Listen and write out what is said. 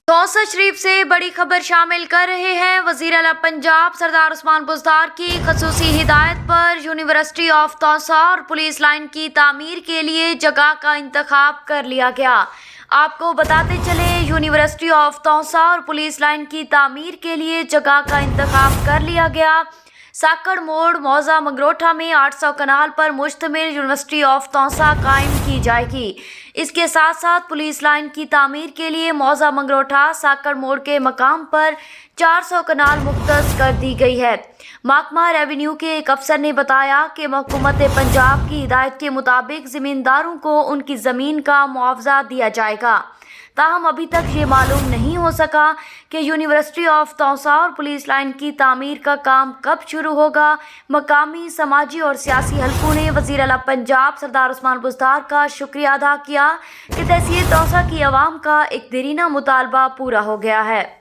तौसा शरीफ से बड़ी खबर शामिल कर रहे हैं। वज़ीर आला पंजाब सरदार उस्मान बुज़दार की ख़ुसूसी हिदायत पर यूनिवर्सिटी ऑफ तौसा और पुलिस लाइन की तामीर के लिए जगह का इंतखाब कर लिया गया। आपको बताते चले, यूनिवर्सिटी ऑफ तौसा और पुलिस लाइन की तामीर के लिए जगह का इंतखाब कर लिया गया। साकड़ मोड़ मौजा मंगरोठा में 800 कनाल पर मुश्तमिल यूनिवर्सिटी ऑफ तौसा कायम की जाएगी। इसके साथ साथ पुलिस लाइन की तामीर के लिए मौजा मंगरोठा साकड़ मोड़ के मकाम पर 400 कनाल मुख्तस कर दी गई है। महकमा रेवेन्यू के एक अफसर ने बताया कि हुकूमत पंजाब की हिदायत के मुताबिक ज़मींदारों को उनकी ज़मीन का मुआवजा दिया जाएगा। ताहम अभी तक ये मालूम नहीं हो सका कि यूनिवर्सिटी ऑफ तौसा और पुलिस लाइन की तामीर का काम कब शुरू होगा। मकामी, समाजी और सियासी हलकों ने वज़ीर आला पंजाब सरदार उस्मान बुज़दार का शुक्रिया अदा किया कि तहसील तौसा की आवाम का एक देरीना मुतालबा पूरा हो गया है।